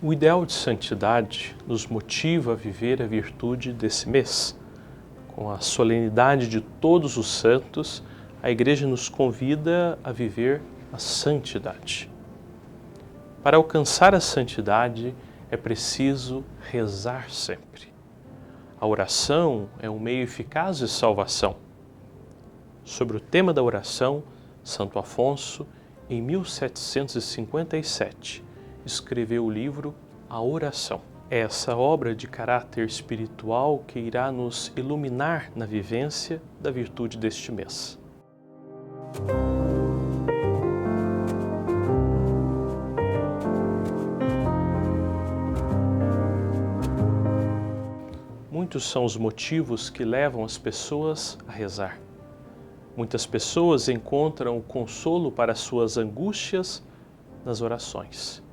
O ideal de santidade nos motiva a viver a virtude desse mês. Com a solenidade de todos os santos, a Igreja nos convida a viver a santidade. Para alcançar a santidade, é preciso rezar sempre. A oração é um meio eficaz de salvação. Sobre o tema da oração, Santo Afonso, em 1757, escreveu o livro A Oração. É essa obra de caráter espiritual que irá nos iluminar na vivência da virtude deste mês. Muitos são os motivos que levam as pessoas a rezar. Muitas pessoas encontram o consolo para suas angústias nas orações.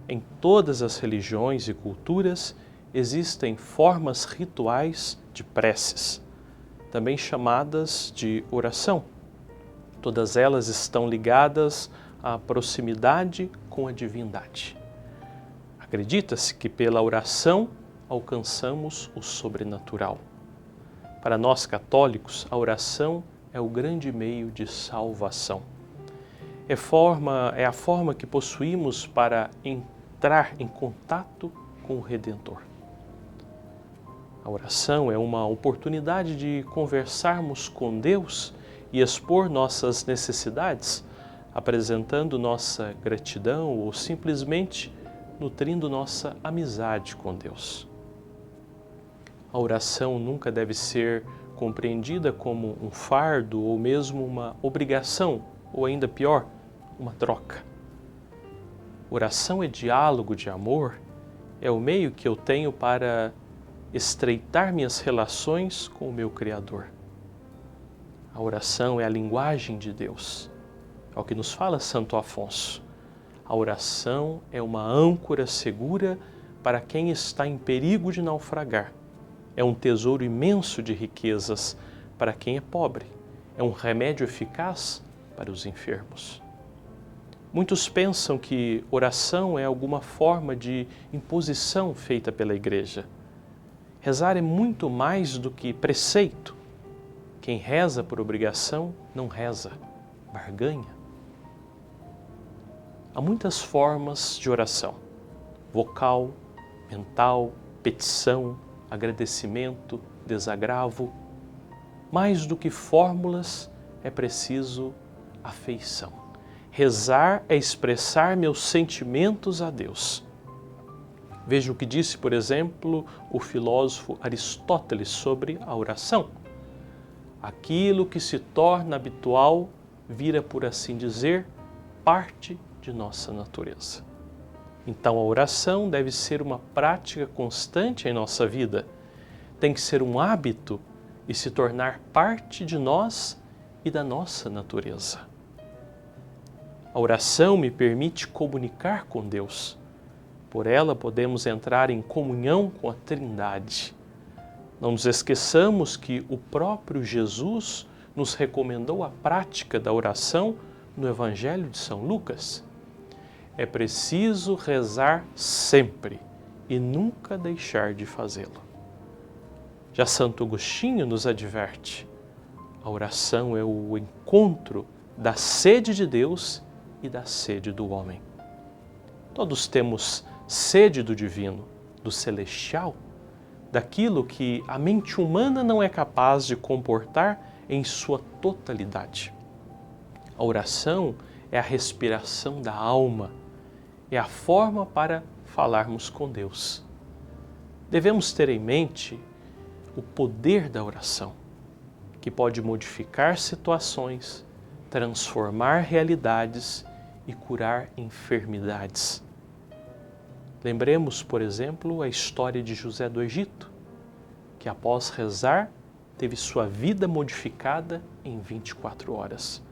Em todas as religiões e culturas existem formas rituais de preces, também chamadas de oração. Todas elas estão ligadas à proximidade com a divindade. Acredita-se que pela oração alcançamos o sobrenatural. Para nós católicos, a oração é o grande meio de salvação. É a forma que possuímos para entrar em contato com o Redentor. A oração é uma oportunidade de conversarmos com Deus e expor nossas necessidades, apresentando nossa gratidão ou simplesmente nutrindo nossa amizade com Deus. A oração nunca deve ser compreendida como um fardo ou mesmo uma obrigação, ou ainda pior, uma troca. Oração é diálogo de amor, é o meio que eu tenho para estreitar minhas relações com o meu Criador. A oração é a linguagem de Deus, é o que nos fala Santo Afonso. A oração é uma âncora segura para quem está em perigo de naufragar. É um tesouro imenso de riquezas para quem é pobre. É um remédio eficaz para os enfermos. Muitos pensam que oração é alguma forma de imposição feita pela Igreja. Rezar é muito mais do que preceito. Quem reza por obrigação não reza, barganha. Há muitas formas de oração: vocal, mental, petição, agradecimento, desagravo. Mais do que fórmulas, é preciso afeição. Rezar é expressar meus sentimentos a Deus. Veja o que disse, por exemplo, o filósofo Aristóteles sobre a oração. Aquilo que se torna habitual vira, por assim dizer, parte de nossa natureza. Então a oração deve ser uma prática constante em nossa vida. Tem que ser um hábito e se tornar parte de nós e da nossa natureza. A oração me permite comunicar com Deus. Por ela podemos entrar em comunhão com a Trindade. Não nos esqueçamos que o próprio Jesus nos recomendou a prática da oração no Evangelho de São Lucas. É preciso rezar sempre e nunca deixar de fazê-lo. Já Santo Agostinho nos adverte: a oração é o encontro da sede de Deus e da sede do homem. Todos temos sede do divino, do celestial, daquilo que a mente humana não é capaz de comportar em sua totalidade. A oração é a respiração da alma, é a forma para falarmos com Deus. Devemos ter em mente o poder da oração, que pode modificar situações, transformar realidades e curar enfermidades. Lembremos, por exemplo, a história de José do Egito, que após rezar teve sua vida modificada em 24 horas,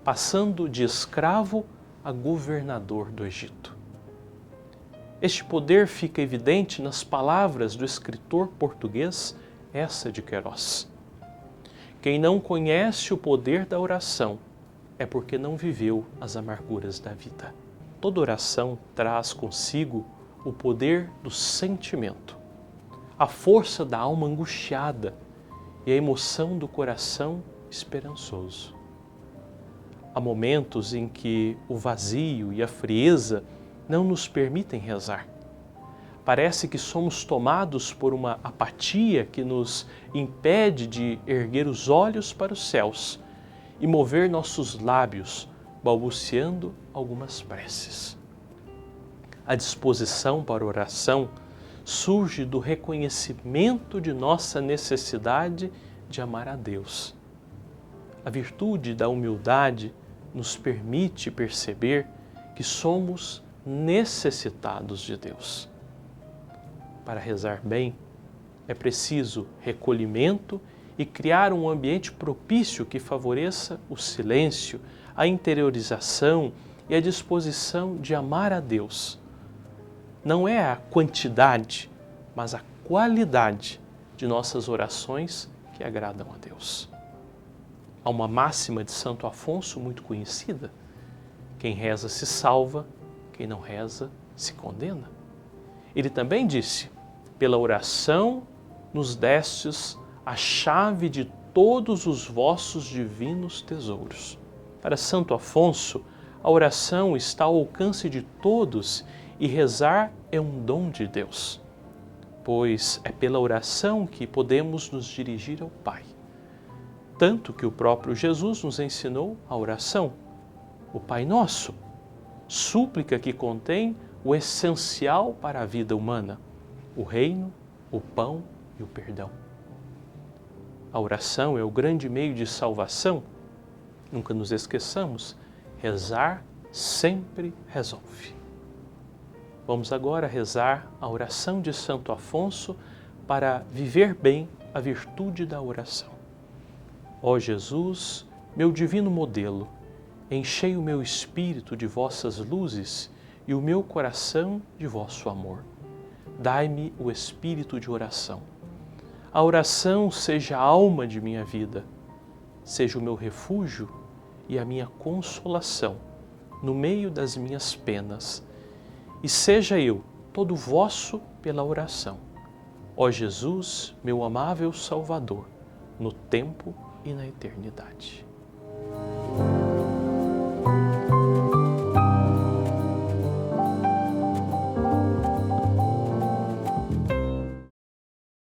passando de escravo a governador do Egito. Este poder fica evidente nas palavras do escritor português Eça de Queiroz. Quem não conhece o poder da oração é porque não viveu as amarguras da vida. Toda oração traz consigo o poder do sentimento, a força da alma angustiada e a emoção do coração esperançoso. Há momentos em que o vazio e a frieza não nos permitem rezar. Parece que somos tomados por uma apatia que nos impede de erguer os olhos para os céus e mover nossos lábios, balbuciando algumas preces. A disposição para a oração surge do reconhecimento de nossa necessidade de amar a Deus. A virtude da humildade nos permite perceber que somos necessitados de Deus. Para rezar bem, é preciso recolhimento e criar um ambiente propício que favoreça o silêncio, a interiorização e a disposição de amar a Deus. Não é a quantidade, mas a qualidade de nossas orações que agradam a Deus. Há uma máxima de Santo Afonso muito conhecida: quem reza se salva, quem não reza se condena. Ele também disse: pela oração nos destes a chave de todos os vossos divinos tesouros. Para Santo Afonso, a oração está ao alcance de todos e rezar é um dom de Deus, pois é pela oração que podemos nos dirigir ao Pai. Tanto que o próprio Jesus nos ensinou a oração, o Pai Nosso, súplica que contém o essencial para a vida humana, o reino, o pão e o perdão. A oração é o grande meio de salvação. Nunca nos esqueçamos, rezar sempre resolve. Vamos agora rezar a oração de Santo Afonso para viver bem a virtude da oração. Ó Jesus, meu divino modelo, enchei o meu espírito de vossas luzes e o meu coração de vosso amor. Dai-me o espírito de oração. A oração seja a alma de minha vida, seja o meu refúgio e a minha consolação no meio das minhas penas, e seja eu todo vosso pela oração. Ó Jesus, meu amável Salvador, no tempo e na eternidade.